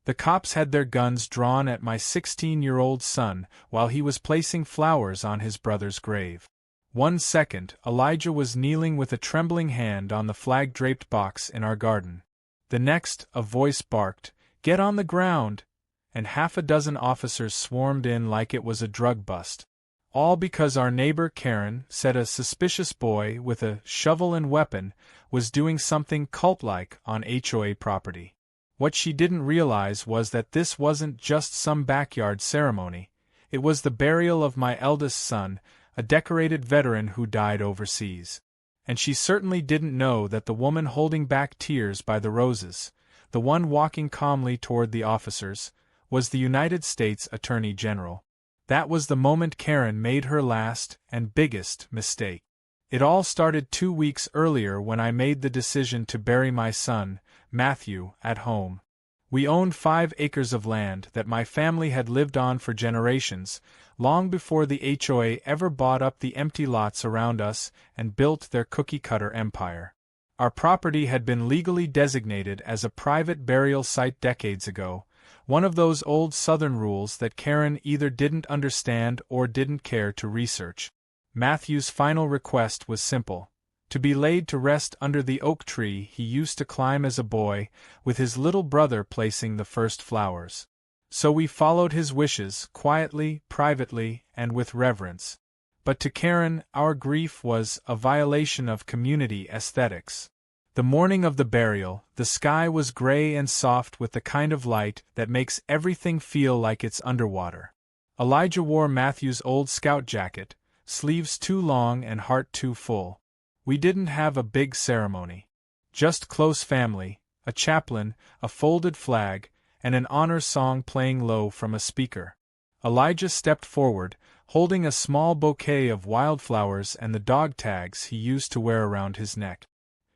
The cops had their guns drawn at my 16-year-old son while he was placing flowers on his brother's grave. 1 second, Elijah was kneeling with a trembling hand on the flag-draped box in our garden. The next, a voice barked, "Get on the ground!" and half a dozen officers swarmed in like it was a drug bust. All because our neighbor Karen said a suspicious boy with a shovel and weapon was doing something cult-like on HOA property. What she didn't realize was that this wasn't just some backyard ceremony. It was the burial of my eldest son, a decorated veteran who died overseas. And she certainly didn't know that the woman holding back tears by the roses, the one walking calmly toward the officers, was the United States Attorney General. That was the moment Karen made her last and biggest mistake. It all started 2 weeks earlier when I made the decision to bury my son, Matthew, at home. We owned 5 acres of land that my family had lived on for generations, long before the HOA ever bought up the empty lots around us and built their cookie-cutter empire. Our property had been legally designated as a private burial site decades ago, one of those old Southern rules that Karen either didn't understand or didn't care to research. Matthew's final request was simple: to be laid to rest under the oak tree he used to climb as a boy, with his little brother placing the first flowers. So we followed his wishes, quietly, privately, and with reverence. But to Karen, our grief was a violation of community aesthetics. The morning of the burial, the sky was gray and soft with the kind of light that makes everything feel like it's underwater. Elijah wore Matthew's old scout jacket, sleeves too long and heart too full. We didn't have a big ceremony. Just close family, a chaplain, a folded flag, and an honor song playing low from a speaker. Elijah stepped forward, holding a small bouquet of wildflowers and the dog tags he used to wear around his neck.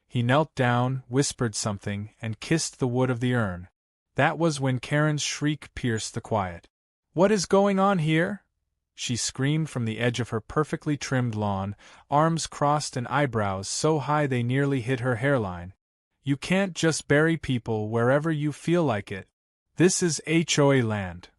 He knelt down, whispered something, and kissed the wood of the urn. That was when Karen's shriek pierced the quiet. "What is going on here?" she screamed from the edge of her perfectly trimmed lawn, arms crossed and eyebrows so high they nearly hid her hairline. "You can't just bury people wherever you feel like it. This is HOA land."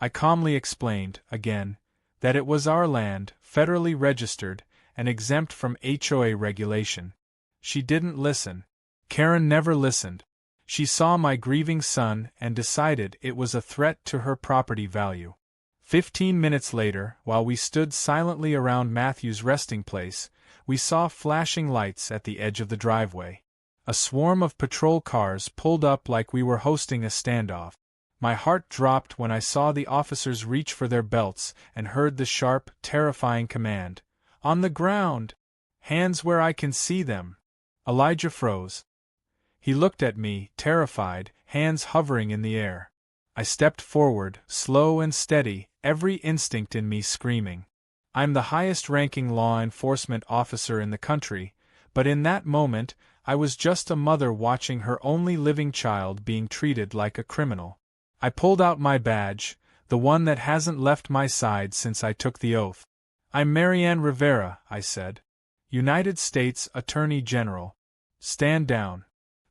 I calmly explained, again, that it was our land, federally registered, and exempt from HOA regulation. She didn't listen. Karen never listened. She saw my grieving son and decided it was a threat to her property value. 15 minutes later, while we stood silently around Matthew's resting place, we saw flashing lights at the edge of the driveway. A swarm of patrol cars pulled up like we were hosting a standoff. My heart dropped when I saw the officers reach for their belts and heard the sharp, terrifying command, "On the ground! Hands where I can see them!" Elijah froze. He looked at me, terrified, hands hovering in the air. I stepped forward, slow and steady, every instinct in me screaming. I'm the highest-ranking law enforcement officer in the country, but in that moment, I was just a mother watching her only living child being treated like a criminal. I pulled out my badge, the one that hasn't left my side since I took the oath. "I'm Marianne Rivera," I said. "United States Attorney General. Stand down."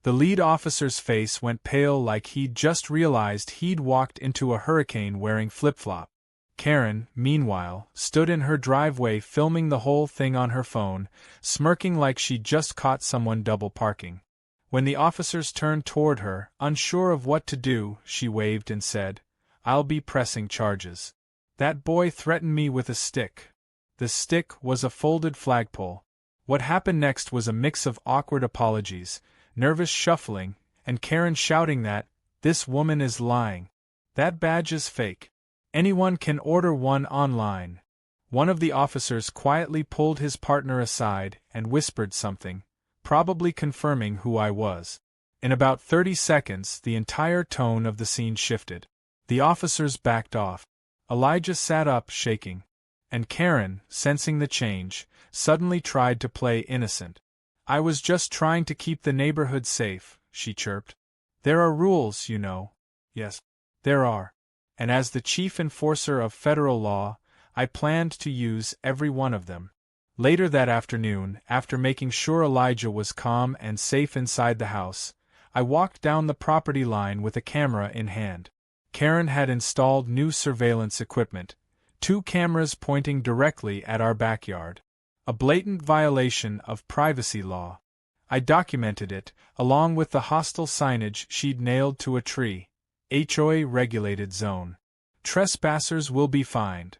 The lead officer's face went pale like he'd just realized he'd walked into a hurricane wearing flip-flop. Karen, meanwhile, stood in her driveway filming the whole thing on her phone, smirking like she'd just caught someone double parking. When the officers turned toward her, unsure of what to do, she waved and said, "I'll be pressing charges. That boy threatened me with a stick." The stick was a folded flagpole. What happened next was a mix of awkward apologies, nervous shuffling, and Karen shouting that, "This woman is lying. That badge is fake. Anyone can order one online." One of the officers quietly pulled his partner aside and whispered something, probably confirming who I was. In about 30 seconds, the entire tone of the scene shifted. The officers backed off. Elijah sat up, shaking. And Karen, sensing the change, suddenly tried to play innocent. "I was just trying to keep the neighborhood safe," she chirped. "There are rules, you know." "Yes, there are. And as the chief enforcer of federal law, I planned to use every one of them." Later that afternoon, after making sure Elijah was calm and safe inside the house, I walked down the property line with a camera in hand. Karen had installed new surveillance equipment, 2 cameras pointing directly at our backyard. A blatant violation of privacy law. I documented it, along with the hostile signage she'd nailed to a tree. HOA regulated zone. Trespassers will be fined.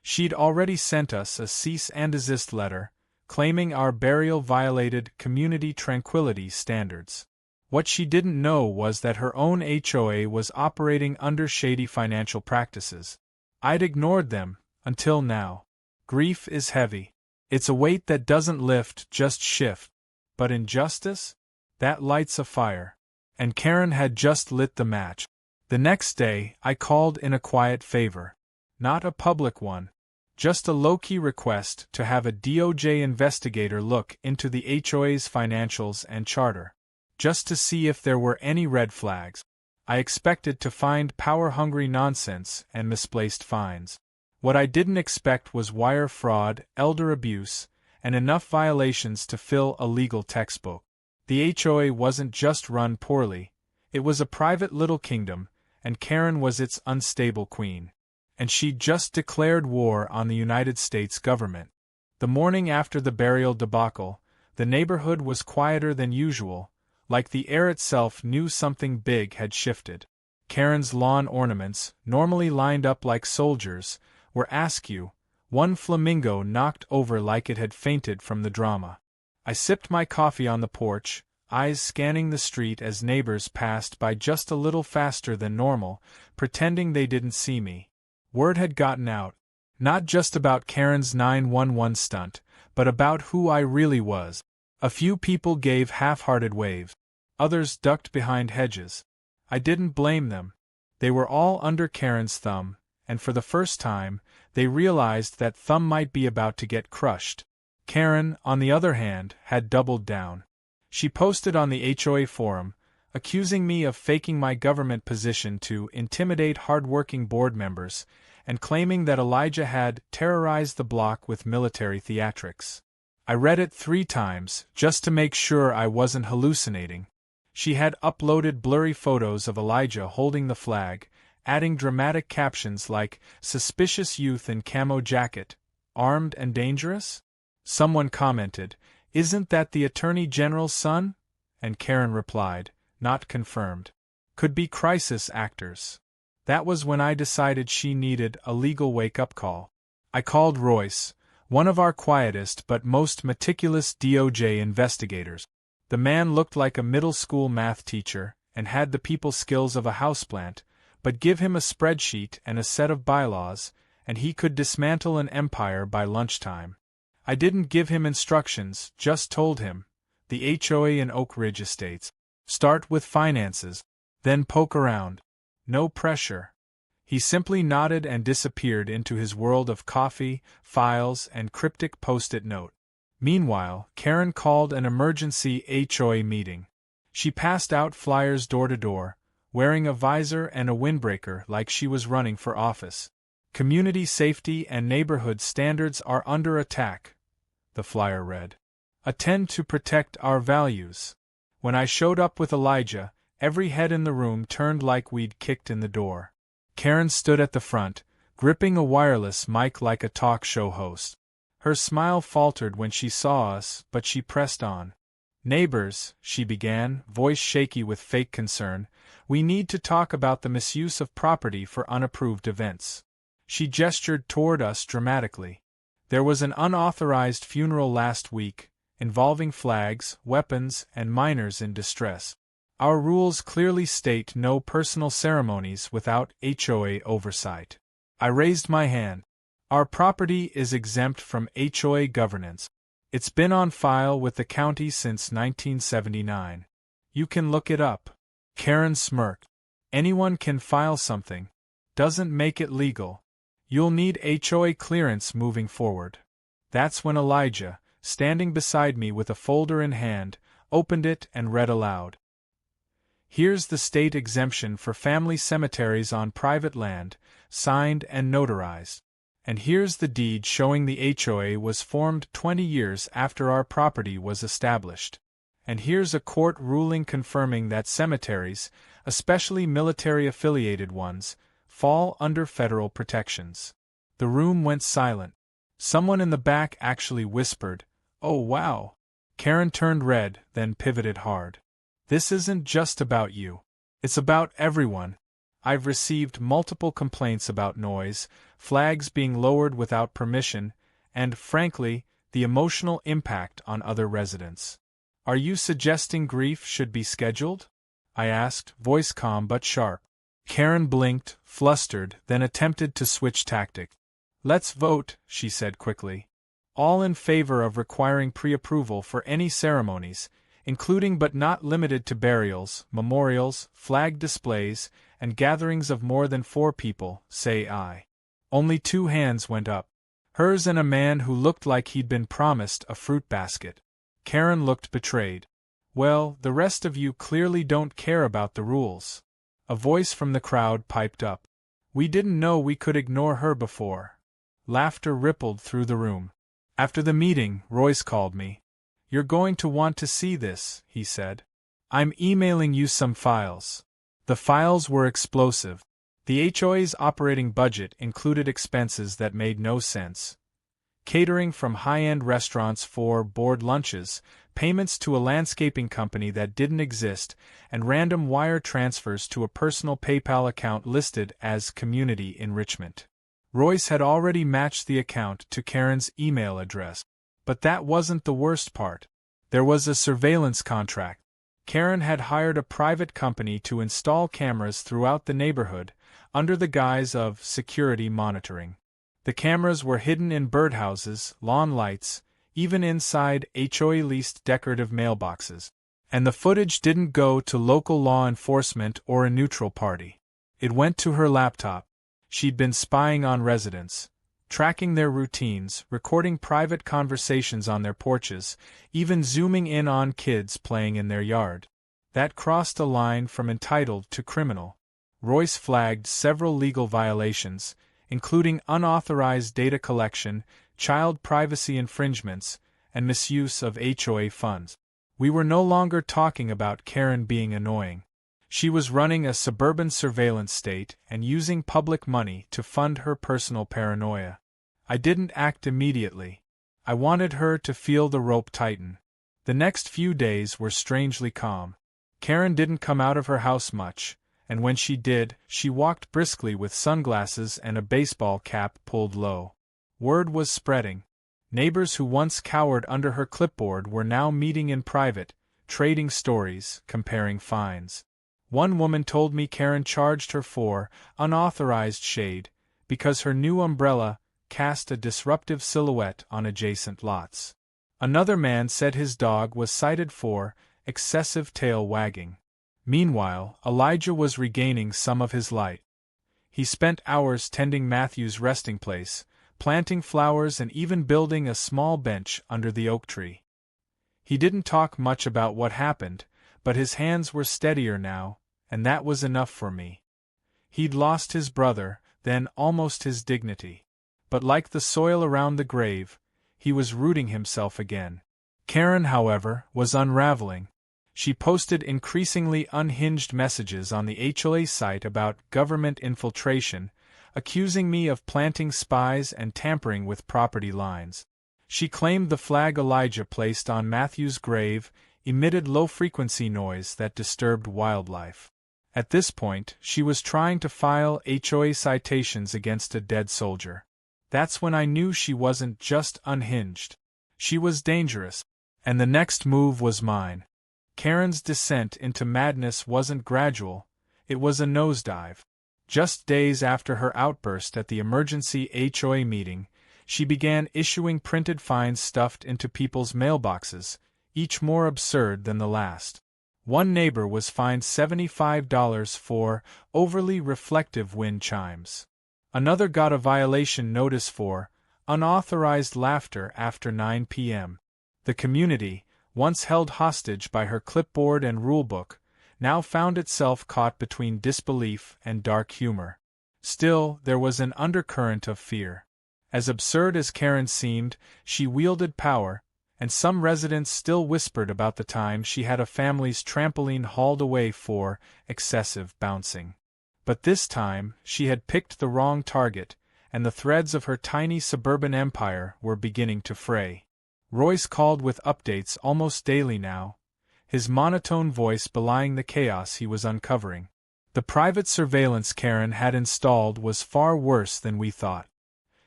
She'd already sent us a cease and desist letter, claiming our burial violated community tranquility standards. What she didn't know was that her own HOA was operating under shady financial practices. I'd ignored them, until now. Grief is heavy. It's a weight that doesn't lift, just shift. But injustice? That lights a fire. And Karen had just lit the match. The next day, I called in a quiet favor. Not a public one. Just a low-key request to have a DOJ investigator look into the HOA's financials and charter. Just to see if there were any red flags. I expected to find power-hungry nonsense and misplaced fines. What I didn't expect was wire fraud, elder abuse, and enough violations to fill a legal textbook. The HOA wasn't just run poorly. It was a private little kingdom, and Karen was its unstable queen. And she'd just declared war on the United States government. The morning after the burial debacle, the neighborhood was quieter than usual, like the air itself knew something big had shifted. Karen's lawn ornaments, normally lined up like soldiers, were askew, one flamingo knocked over like it had fainted from the drama. I sipped my coffee on the porch, eyes scanning the street as neighbors passed by just a little faster than normal, pretending they didn't see me. Word had gotten out, not just about Karen's 911 stunt, but about who I really was. A few people gave half-hearted waves. Others ducked behind hedges. I didn't blame them. They were all under Karen's thumb, and for the first time, they realized that thumb might be about to get crushed. Karen, on the other hand, had doubled down. She posted on the HOA forum, accusing me of faking my government position to intimidate hard-working board members, and claiming that Elijah had terrorized the block with military theatrics. I read it 3 times, just to make sure I wasn't hallucinating. She had uploaded blurry photos of Elijah holding the flag, adding dramatic captions like, "Suspicious youth in camo jacket, armed and dangerous?" Someone commented, "Isn't that the Attorney General's son?" And Karen replied, "Not confirmed. Could be crisis actors." That was when I decided she needed a legal wake-up call. I called Royce, one of our quietest but most meticulous DOJ investigators. The man looked like a middle school math teacher, and had the people skills of a houseplant, but give him a spreadsheet and a set of bylaws, and he could dismantle an empire by lunchtime. I didn't give him instructions, just told him, the HOA in Oak Ridge Estates. Start with finances, then poke around. No pressure. He simply nodded and disappeared into his world of coffee, files, and cryptic post-it note. Meanwhile, Karen called an emergency HOA meeting. She passed out flyers door to door, wearing a visor and a windbreaker like she was running for office. "Community safety and neighborhood standards are under attack," the flyer read. "Attend to protect our values." When I showed up with Elijah, every head in the room turned like we'd kicked in the door. Karen stood at the front, gripping a wireless mic like a talk show host. Her smile faltered when she saw us, but she pressed on. "Neighbors," she began, voice shaky with fake concern, "we need to talk about the misuse of property for unapproved events." She gestured toward us dramatically. "There was an unauthorized funeral last week, involving flags, weapons, and minors in distress. Our rules clearly state no personal ceremonies without HOA oversight." I raised my hand. "Our property is exempt from HOA governance. It's been on file with the county since 1979. You can look it up." Karen smirked. "Anyone can file something. Doesn't make it legal. You'll need HOA clearance moving forward." That's when Elijah, standing beside me with a folder in hand, opened it and read aloud. "Here's the state exemption for family cemeteries on private land, signed and notarized. And here's the deed showing the HOA was formed 20 years after our property was established. And here's a court ruling confirming that cemeteries, especially military-affiliated ones, fall under federal protections. The room went silent. Someone in the back actually whispered, "Oh wow." Karen turned red, then pivoted hard. "This isn't just about you. It's about everyone. I've received multiple complaints about noise, flags being lowered without permission, and, frankly, the emotional impact on other residents." "Are you suggesting grief should be scheduled?" I asked, voice calm but sharp. Karen blinked, flustered, then attempted to switch tactics. "Let's vote," she said quickly. "All in favor of requiring pre-approval for any ceremonies, including but not limited to burials, memorials, flag displays, and gatherings of more than 4 people, say aye." Only 2 hands went up. Hers and a man who looked like he'd been promised a fruit basket. Karen looked betrayed. "Well, the rest of you clearly don't care about the rules." A voice from the crowd piped up. "We didn't know we could ignore her before." Laughter rippled through the room. After the meeting, Royce called me. "You're going to want to see this," he said. "I'm emailing you some files." The files were explosive. The HOA's operating budget included expenses that made no sense. Catering from high-end restaurants for board lunches, payments to a landscaping company that didn't exist, and random wire transfers to a personal PayPal account listed as Community Enrichment. Royce had already matched the account to Karen's email address. But that wasn't the worst part. There was a surveillance contract. Karen had hired a private company to install cameras throughout the neighborhood, under the guise of security monitoring. The cameras were hidden in birdhouses, lawn lights, even inside HOA-leased decorative mailboxes. And the footage didn't go to local law enforcement or a neutral party. It went to her laptop. She'd been spying on residents, tracking their routines, recording private conversations on their porches, even zooming in on kids playing in their yard. That crossed a line from entitled to criminal. Royce flagged several legal violations, including unauthorized data collection, child privacy infringements, and misuse of HOA funds. We were no longer talking about Karen being annoying. She was running a suburban surveillance state and using public money to fund her personal paranoia. I didn't act immediately. I wanted her to feel the rope tighten. The next few days were strangely calm. Karen didn't come out of her house much, and when she did, she walked briskly with sunglasses and a baseball cap pulled low. Word was spreading. Neighbors who once cowered under her clipboard were now meeting in private, trading stories, comparing finds. One woman told me Karen charged her for unauthorized shade because her new umbrella cast a disruptive silhouette on adjacent lots. Another man said his dog was cited for excessive tail wagging. Meanwhile, Elijah was regaining some of his light. He spent hours tending Matthew's resting place, planting flowers and even building a small bench under the oak tree. He didn't talk much about what happened, but his hands were steadier now, and that was enough for me. He'd lost his brother, then almost his dignity. But like the soil around the grave, he was rooting himself again. Karen, however, was unraveling. She posted increasingly unhinged messages on the HOA site about government infiltration, accusing me of planting spies and tampering with property lines. She claimed the flag Elijah placed on Matthew's grave emitted low-frequency noise that disturbed wildlife. At this point, she was trying to file HOA citations against a dead soldier. That's when I knew she wasn't just unhinged. She was dangerous. And the next move was mine. Karen's descent into madness wasn't gradual, it was a nosedive. Just days after her outburst at the emergency HOA meeting, she began issuing printed fines stuffed into people's mailboxes, each more absurd than the last. One neighbor was fined $75 for overly reflective wind chimes. Another got a violation notice for unauthorized laughter after 9 p.m. The community, once held hostage by her clipboard and rulebook, now found itself caught between disbelief and dark humor. Still, there was an undercurrent of fear. As absurd as Karen seemed, she wielded power, and some residents still whispered about the time she had a family's trampoline hauled away for excessive bouncing. But this time, she had picked the wrong target, and the threads of her tiny suburban empire were beginning to fray. Royce called with updates almost daily now, his monotone voice belying the chaos he was uncovering. The private surveillance Karen had installed was far worse than we thought.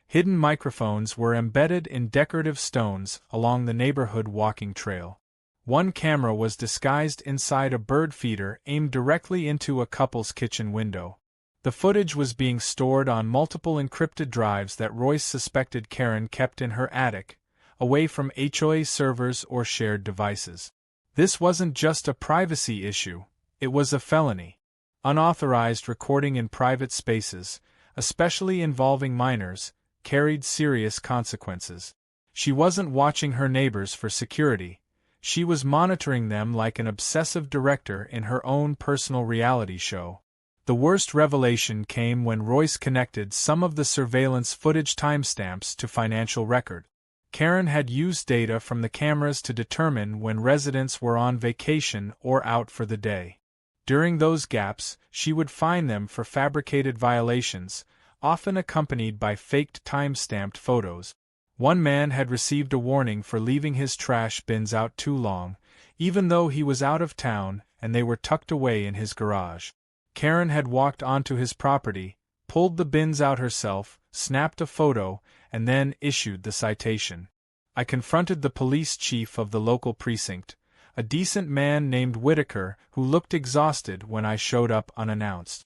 Hidden microphones were embedded in decorative stones along the neighborhood walking trail. One camera was disguised inside a bird feeder aimed directly into a couple's kitchen window. The footage was being stored on multiple encrypted drives that Royce suspected Karen kept in her attic, away from HOA servers or shared devices. This wasn't just a privacy issue, it was a felony. Unauthorized recording in private spaces, especially involving minors, carried serious consequences. She wasn't watching her neighbors for security, she was monitoring them like an obsessive director in her own personal reality show. The worst revelation came when Royce connected some of the surveillance footage timestamps to financial record. Karen had used data from the cameras to determine when residents were on vacation or out for the day. During those gaps, she would fine them for fabricated violations, often accompanied by faked time-stamped photos. One man had received a warning for leaving his trash bins out too long, even though he was out of town and they were tucked away in his garage. Karen had walked onto his property, pulled the bins out herself, snapped a photo, and then issued the citation. I confronted the police chief of the local precinct, a decent man named Whitaker who looked exhausted when I showed up unannounced.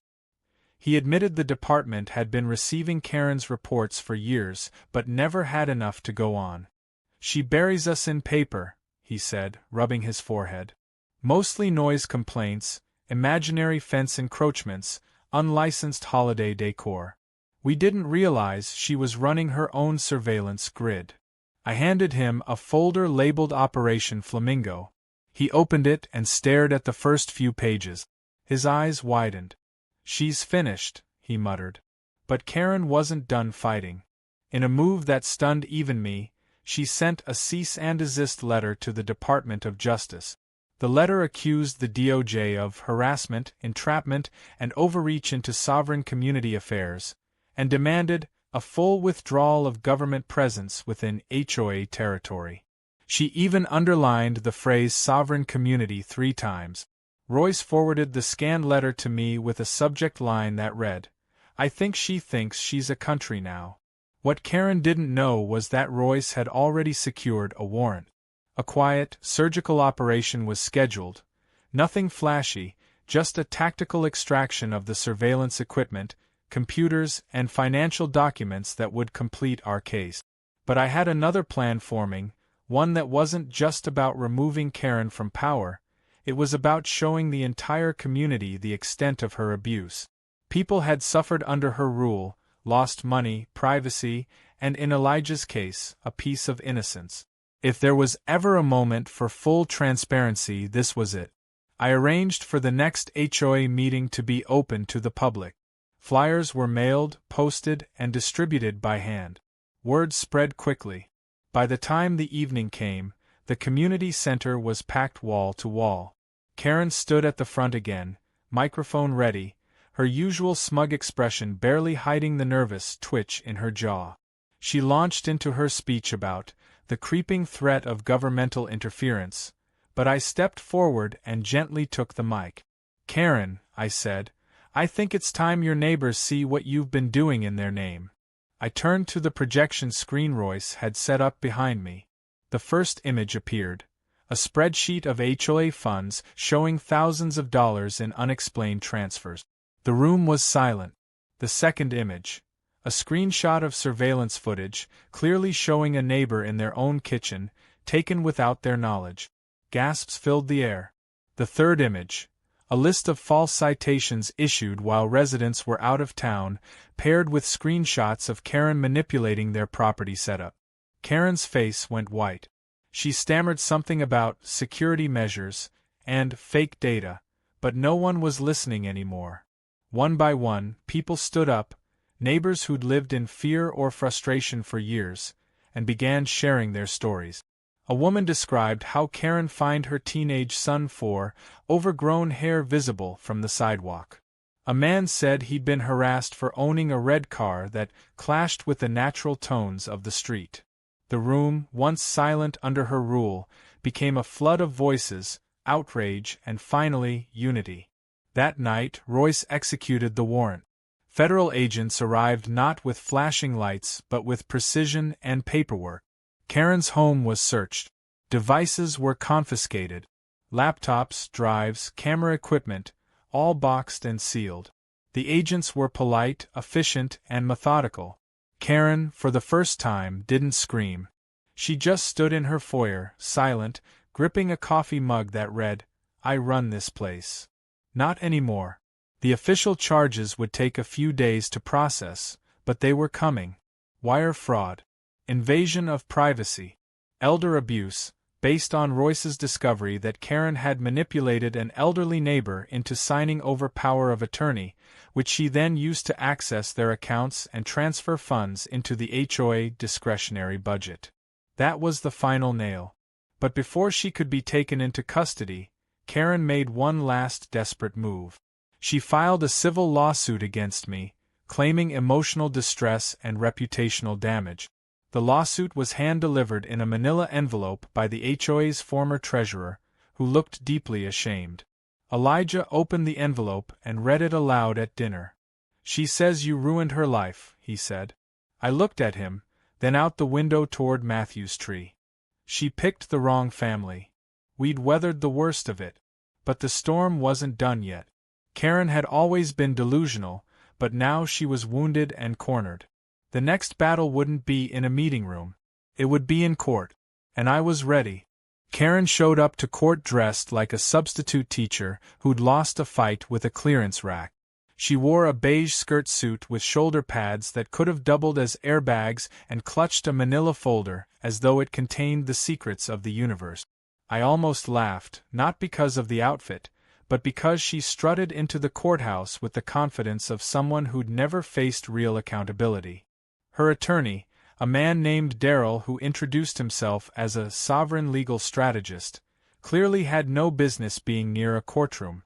He admitted the department had been receiving Karen's reports for years but never had enough to go on. "She buries us in paper," he said, rubbing his forehead. "Mostly noise complaints, imaginary fence encroachments, unlicensed holiday decor. We didn't realize she was running her own surveillance grid." I handed him a folder labeled Operation Flamingo. He opened it and stared at the first few pages. His eyes widened. "She's finished," he muttered. But Karen wasn't done fighting. In a move that stunned even me, she sent a cease and desist letter to the Department of Justice. The letter accused the DOJ of harassment, entrapment, and overreach into sovereign community affairs, and demanded a full withdrawal of government presence within HOA territory. She even underlined the phrase sovereign community 3 times. Royce forwarded the scanned letter to me with a subject line that read, "I think she thinks she's a country now." What Karen didn't know was that Royce had already secured a warrant. A quiet, surgical operation was scheduled, nothing flashy, just a tactical extraction of the surveillance equipment, computers, and financial documents that would complete our case. But I had another plan forming, one that wasn't just about removing Karen from power, it was about showing the entire community the extent of her abuse. People had suffered under her rule, lost money, privacy, and in Elijah's case, a piece of innocence. If there was ever a moment for full transparency, this was it. I arranged for the next HOA meeting to be open to the public. Flyers were mailed, posted, and distributed by hand. Word spread quickly. By the time the evening came, the community center was packed wall to wall. Karen stood at the front again, microphone ready, her usual smug expression barely hiding the nervous twitch in her jaw. She launched into her speech about the creeping threat of governmental interference, but I stepped forward and gently took the mic. "Karen," I said, "I think it's time your neighbors see what you've been doing in their name." I turned to the projection screen Royce had set up behind me. The first image appeared, a spreadsheet of HOA funds showing thousands of dollars in unexplained transfers. The room was silent. The second image, a screenshot of surveillance footage, clearly showing a neighbor in their own kitchen, taken without their knowledge. Gasps filled the air. The third image, a list of false citations issued while residents were out of town, paired with screenshots of Karen manipulating their property setup. Karen's face went white. She stammered something about security measures and fake data, but no one was listening anymore. One by one, people stood up, neighbors who'd lived in fear or frustration for years, and began sharing their stories. A woman described how Karen fined her teenage son for overgrown hair visible from the sidewalk. A man said he'd been harassed for owning a red car that clashed with the natural tones of the street. The room, once silent under her rule, became a flood of voices, outrage, and finally, unity. That night, Royce executed the warrant. Federal agents arrived not with flashing lights but with precision and paperwork. Karen's home was searched. Devices were confiscated. Laptops, drives, camera equipment, all boxed and sealed. The agents were polite, efficient, and methodical. Karen, for the first time, didn't scream. She just stood in her foyer, silent, gripping a coffee mug that read, "I run this place." Not anymore. The official charges would take a few days to process, but they were coming. Wire fraud. Invasion of privacy. Elder abuse, based on Royce's discovery that Karen had manipulated an elderly neighbor into signing over power of attorney, which she then used to access their accounts and transfer funds into the HOA discretionary budget. That was the final nail. But before she could be taken into custody, Karen made one last desperate move. She filed a civil lawsuit against me, claiming emotional distress and reputational damage. The lawsuit was hand-delivered in a manila envelope by the HOA's former treasurer, who looked deeply ashamed. Elijah opened the envelope and read it aloud at dinner. "She says you ruined her life," he said. I looked at him, then out the window toward Matthew's tree. She picked the wrong family. We'd weathered the worst of it. But the storm wasn't done yet. Karen had always been delusional, but now she was wounded and cornered. The next battle wouldn't be in a meeting room. It would be in court. And I was ready. Karen showed up to court dressed like a substitute teacher who'd lost a fight with a clearance rack. She wore a beige skirt suit with shoulder pads that could have doubled as airbags and clutched a manila folder as though it contained the secrets of the universe. I almost laughed, not because of the outfit, but because she strutted into the courthouse with the confidence of someone who'd never faced real accountability. Her attorney, a man named Darryl who introduced himself as a sovereign legal strategist, clearly had no business being near a courtroom.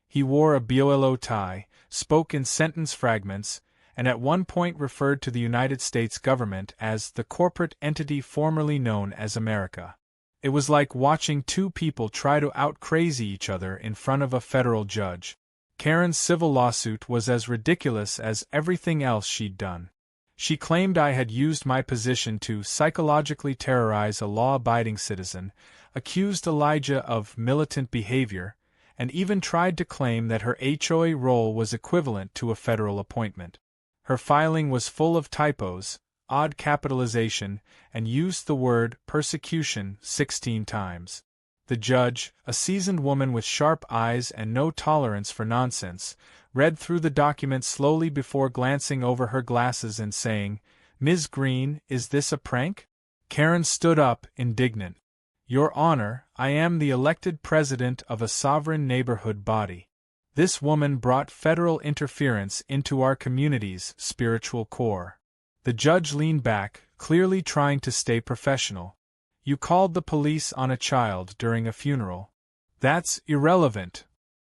He wore a BOLO tie, spoke in sentence fragments, and at one point referred to the United States government as the corporate entity formerly known as America. It was like watching two people try to out-crazy each other in front of a federal judge. Karen's civil lawsuit was as ridiculous as everything else she'd done. She claimed I had used my position to psychologically terrorize a law-abiding citizen, accused Elijah of militant behavior, and even tried to claim that her HOA role was equivalent to a federal appointment. Her filing was full of typos, odd capitalization, and used the word persecution 16 times. The judge, a seasoned woman with sharp eyes and no tolerance for nonsense, read through the document slowly before glancing over her glasses and saying, "Ms. Green, is this a prank?" Karen stood up, indignant. "Your Honor, I am the elected president of a sovereign neighborhood body. This woman brought federal interference into our community's spiritual core." The judge leaned back, clearly trying to stay professional. "You called the police on a child during a funeral. That's irrelevant."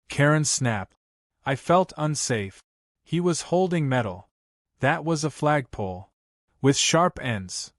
Karen snapped. I felt unsafe. He was holding metal. That was a flagpole. With sharp ends.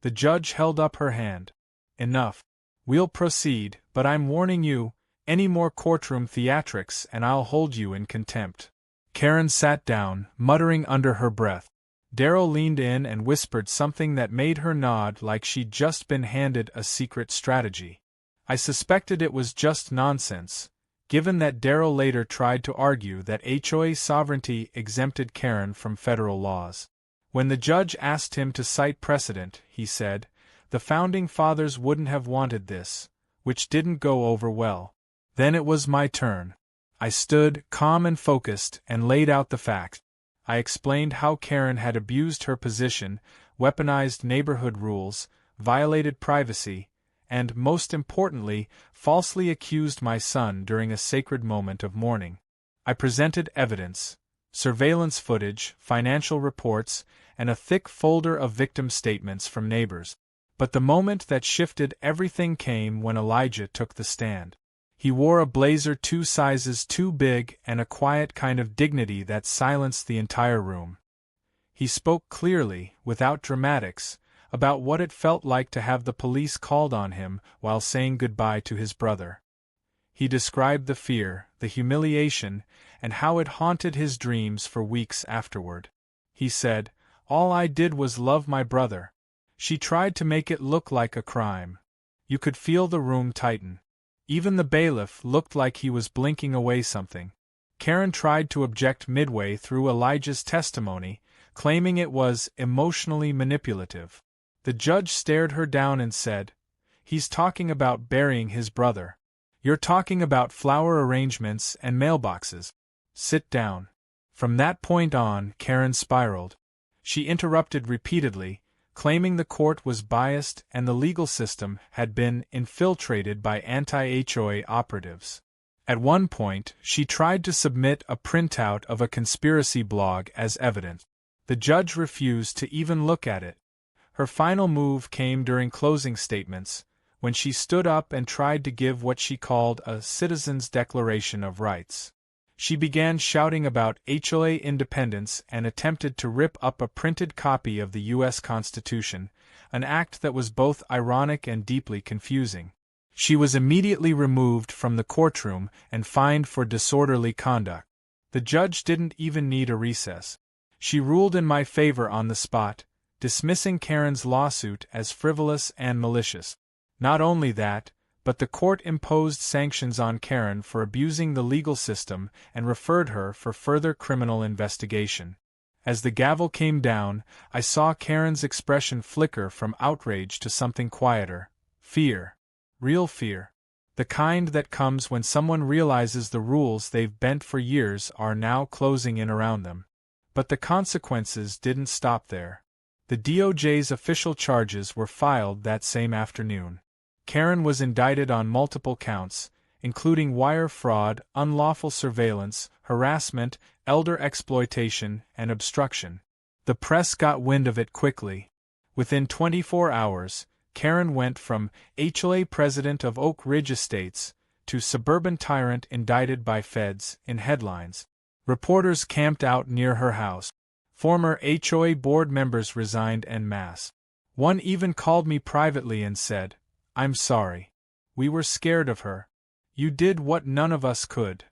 The judge held up her hand. "Enough. We'll proceed, but I'm warning you, any more courtroom theatrics and I'll hold you in contempt." Karen sat down, muttering under her breath. Darryl leaned in and whispered something that made her nod like she'd just been handed a secret strategy. I suspected it was just nonsense, given that Darryl later tried to argue that HOA sovereignty exempted Karen from federal laws. When the judge asked him to cite precedent, he said, "The Founding Fathers wouldn't have wanted this," which didn't go over well. Then it was my turn. I stood, calm and focused, and laid out the facts. I explained how Karen had abused her position, weaponized neighborhood rules, violated privacy, and, most importantly, falsely accused my son during a sacred moment of mourning. I presented evidence, surveillance footage, financial reports, and a thick folder of victim statements from neighbors. But the moment that shifted everything came when Elijah took the stand. He wore a blazer 2 sizes too big and a quiet kind of dignity that silenced the entire room. He spoke clearly, without dramatics, about what it felt like to have the police called on him while saying goodbye to his brother. He described the fear, the humiliation, and how it haunted his dreams for weeks afterward. He said, "All I did was love my brother." She tried to make it look like a crime. You could feel the room tighten. Even the bailiff looked like he was blinking away something. Karen tried to object midway through Elijah's testimony, claiming it was emotionally manipulative. The judge stared her down and said, "He's talking about burying his brother. You're talking about flower arrangements and mailboxes. Sit down." From that point on, Karen spiraled. She interrupted repeatedly, claiming the court was biased and the legal system had been infiltrated by anti-HOA operatives. At one point, she tried to submit a printout of a conspiracy blog as evidence. The judge refused to even look at it. Her final move came during closing statements, when she stood up and tried to give what she called a citizen's declaration of rights. She began shouting about HOA independence and attempted to rip up a printed copy of the U.S. Constitution, an act that was both ironic and deeply confusing. She was immediately removed from the courtroom and fined for disorderly conduct. The judge didn't even need a recess. She ruled in my favor on the spot, dismissing Karen's lawsuit as frivolous and malicious. Not only that, but the court imposed sanctions on Karen for abusing the legal system and referred her for further criminal investigation. As the gavel came down, I saw Karen's expression flicker from outrage to something quieter: fear. Real fear. The kind that comes when someone realizes the rules they've bent for years are now closing in around them. But the consequences didn't stop there. The DOJ's official charges were filed that same afternoon. Karen was indicted on multiple counts, including wire fraud, unlawful surveillance, harassment, elder exploitation, and obstruction. The press got wind of it quickly. Within 24 hours, Karen went from HOA president of Oak Ridge Estates to suburban tyrant indicted by feds in headlines. Reporters camped out near her house. Former HOA board members resigned en masse. One even called me privately and said, "I'm sorry. We were scared of her. You did what none of us could."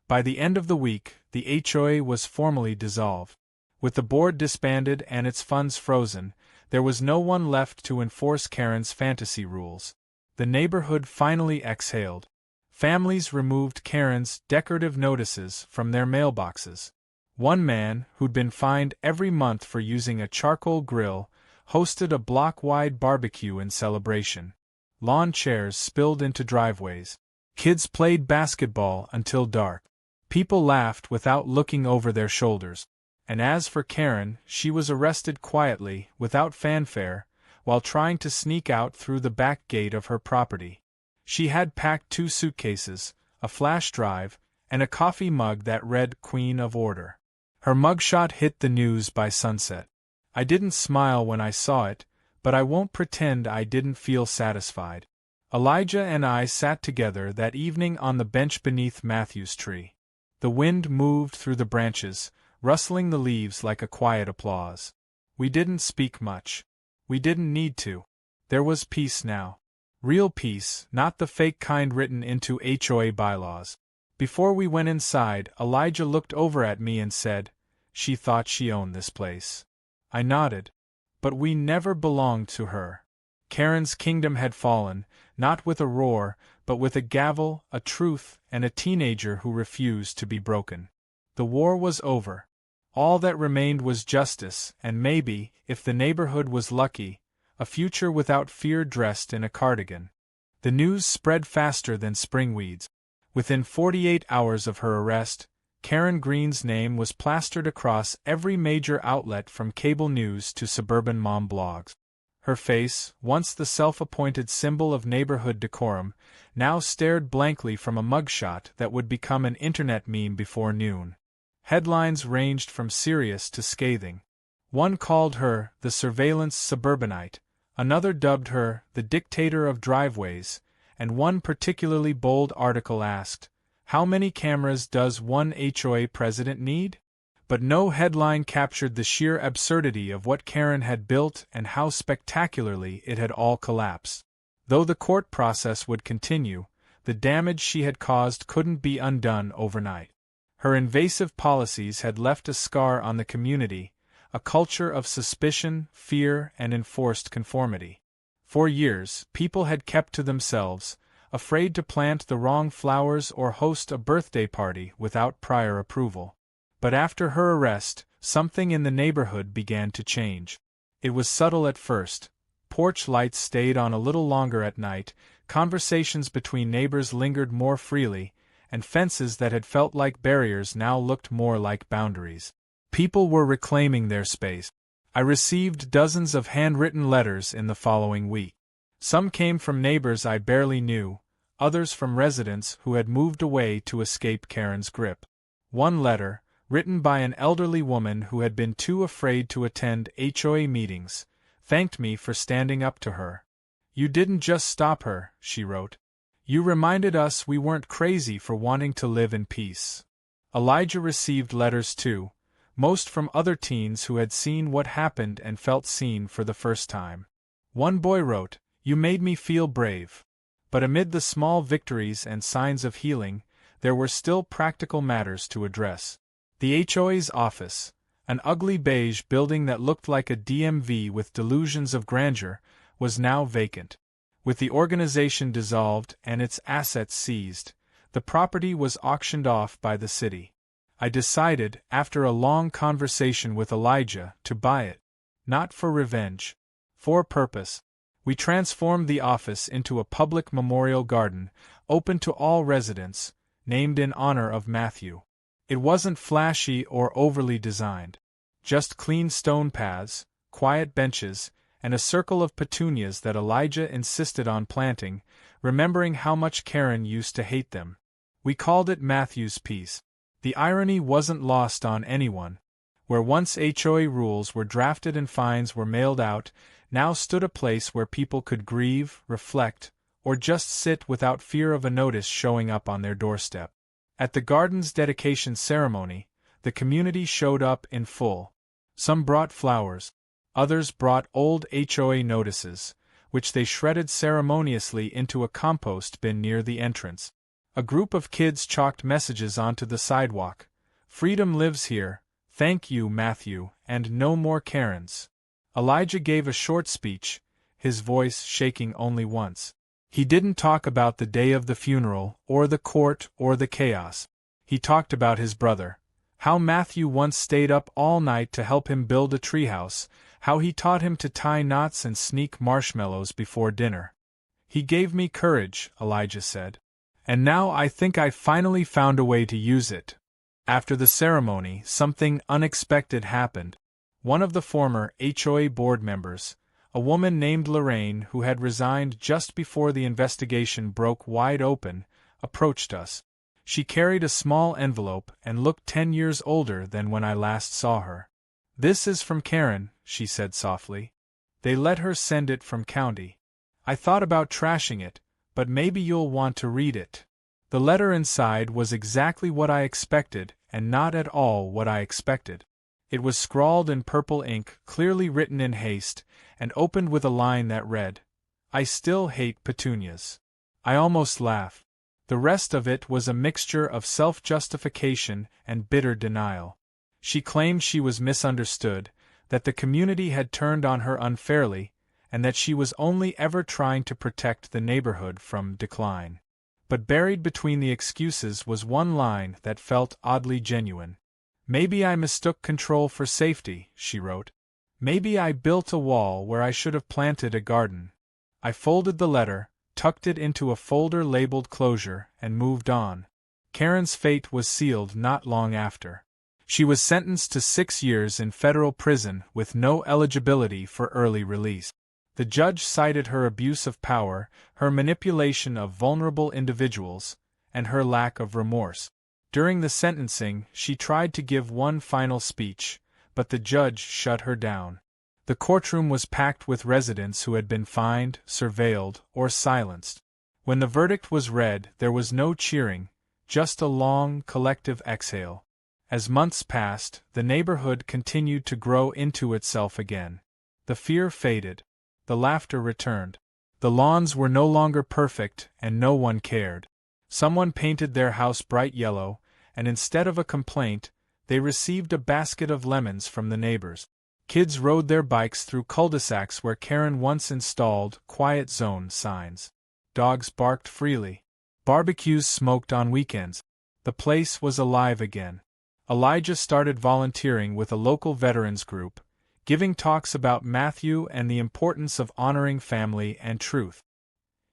By the end of the week, the HOA was formally dissolved. With the board disbanded and its funds frozen, there was no one left to enforce Karen's fantasy rules. The neighborhood finally exhaled. Families removed Karen's decorative notices from their mailboxes. One man, who'd been fined every month for using a charcoal grill, hosted a block-wide barbecue in celebration. Lawn chairs spilled into driveways. Kids played basketball until dark. People laughed without looking over their shoulders. And as for Karen, she was arrested quietly, without fanfare, while trying to sneak out through the back gate of her property. She had packed 2 suitcases, a flash drive, and a coffee mug that read Queen of Order. Her mugshot hit the news by sunset. I didn't smile when I saw it, but I won't pretend I didn't feel satisfied. Elijah and I sat together that evening on the bench beneath Matthew's tree. The wind moved through the branches, rustling the leaves like a quiet applause. We didn't speak much. We didn't need to. There was peace now. Real peace, not the fake kind written into HOA bylaws. Before we went inside, Elijah looked over at me and said, "She thought she owned this place." I nodded. But we never belonged to her. Karen's kingdom had fallen, not with a roar, but with a gavel, a truth, and a teenager who refused to be broken. The war was over. All that remained was justice, and maybe, if the neighborhood was lucky, a future without fear dressed in a cardigan. The news spread faster than spring weeds. Within 48 hours of her arrest, Karen Green's name was plastered across every major outlet from cable news to suburban mom blogs. Her face, once the self-appointed symbol of neighborhood decorum, now stared blankly from a mugshot that would become an internet meme before noon. Headlines ranged from serious to scathing. One called her the surveillance suburbanite, Another dubbed her the dictator of driveways, and one particularly bold article asked, "How many cameras does one HOA president need?" But no headline captured the sheer absurdity of what Karen had built and how spectacularly it had all collapsed. Though the court process would continue, the damage she had caused couldn't be undone overnight. Her invasive policies had left a scar on the community, a culture of suspicion, fear, and enforced conformity. For years, people had kept to themselves, afraid to plant the wrong flowers or host a birthday party without prior approval. But after her arrest, something in the neighborhood began to change. It was subtle at first. Porch lights stayed on a little longer at night, conversations between neighbors lingered more freely, and fences that had felt like barriers now looked more like boundaries. People were reclaiming their space. I received dozens of handwritten letters in the following week. Some came from neighbors I barely knew, others from residents who had moved away to escape Karen's grip. One letter, written by an elderly woman who had been too afraid to attend HOA meetings, thanked me for standing up to her. "You didn't just stop her," she wrote. "You reminded us we weren't crazy for wanting to live in peace." Elijah received letters too, most from other teens who had seen what happened and felt seen for the first time. One boy wrote, "You made me feel brave." But amid the small victories and signs of healing, there were still practical matters to address. The HOA's office, an ugly beige building that looked like a DMV with delusions of grandeur, was now vacant. With the organization dissolved and its assets seized, the property was auctioned off by the city. I decided, after a long conversation with Elijah, to buy it. Not for revenge. For purpose. We transformed the office into a public memorial garden, open to all residents, named in honor of Matthew. It wasn't flashy or overly designed. Just clean stone paths, quiet benches, and a circle of petunias that Elijah insisted on planting, remembering how much Karen used to hate them. We called it Matthew's Piece. The irony wasn't lost on anyone. Where once HOA rules were drafted and fines were mailed out, now stood a place where people could grieve, reflect, or just sit without fear of a notice showing up on their doorstep. At the garden's dedication ceremony, the community showed up in full. Some brought flowers. Others brought old HOA notices, which they shredded ceremoniously into a compost bin near the entrance. A group of kids chalked messages onto the sidewalk. "Freedom lives here, thank you, Matthew, and no more Karens." Elijah gave a short speech, his voice shaking only once. He didn't talk about the day of the funeral, or the court, or the chaos. He talked about his brother. How Matthew once stayed up all night to help him build a treehouse, how he taught him to tie knots and sneak marshmallows before dinner. "He gave me courage," Elijah said. "And now I think I finally found a way to use it." After the ceremony, something unexpected happened. One of the former HOA board members, a woman named Lorraine who had resigned just before the investigation broke wide open, approached us. She carried a small envelope and looked 10 years older than when I last saw her. "This is from Karen," she said softly. "They let her send it from county. I thought about trashing it, but maybe you'll want to read it." The letter inside was exactly what I expected, and not at all what I expected. It was scrawled in purple ink, clearly written in haste, and opened with a line that read, "I still hate petunias." I almost laughed. The rest of it was a mixture of self-justification and bitter denial. She claimed she was misunderstood, that the community had turned on her unfairly, and that she was only ever trying to protect the neighborhood from decline. But buried between the excuses was one line that felt oddly genuine. "Maybe I mistook control for safety," she wrote. "Maybe I built a wall where I should have planted a garden." I folded the letter, tucked it into a folder labeled closure, and moved on. Karen's fate was sealed not long after. She was sentenced to 6 years in federal prison with no eligibility for early release. The judge cited her abuse of power, her manipulation of vulnerable individuals, and her lack of remorse. During the sentencing, she tried to give one final speech, but the judge shut her down. The courtroom was packed with residents who had been fined, surveilled, or silenced. When the verdict was read, there was no cheering, just a long, collective exhale. As months passed, the neighborhood continued to grow into itself again. The fear faded. The laughter returned. The lawns were no longer perfect, and no one cared. Someone painted their house bright yellow, and instead of a complaint, they received a basket of lemons from the neighbors. Kids rode their bikes through cul-de-sacs where Karen once installed quiet zone signs. Dogs barked freely. Barbecues smoked on weekends. The place was alive again. Elijah started volunteering with a local veterans group, giving talks about Matthew and the importance of honoring family and truth.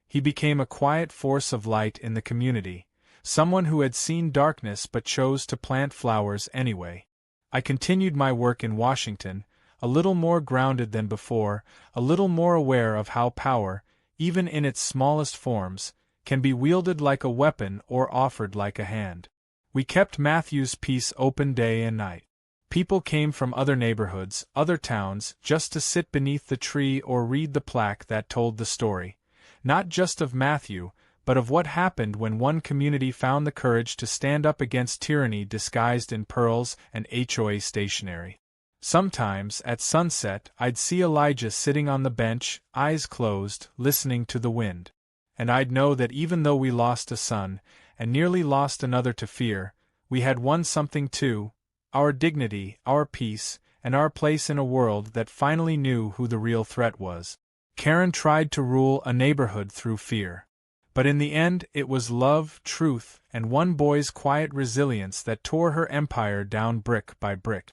He became a quiet force of light in the community, someone who had seen darkness but chose to plant flowers anyway. I continued my work in Washington, a little more grounded than before, a little more aware of how power, even in its smallest forms, can be wielded like a weapon or offered like a hand. We kept Matthew's peace open day and night. People came from other neighborhoods, other towns, just to sit beneath the tree or read the plaque that told the story, not just of Matthew, but of what happened when one community found the courage to stand up against tyranny disguised in pearls and HOA stationery. Sometimes, at sunset, I'd see Elijah sitting on the bench, eyes closed, listening to the wind. And I'd know that even though we lost a son, and nearly lost another to fear, we had won something too: our dignity, our peace, and our place in a world that finally knew who the real threat was. Karen tried to rule a neighborhood through fear. But in the end, it was love, truth, and one boy's quiet resilience that tore her empire down brick by brick.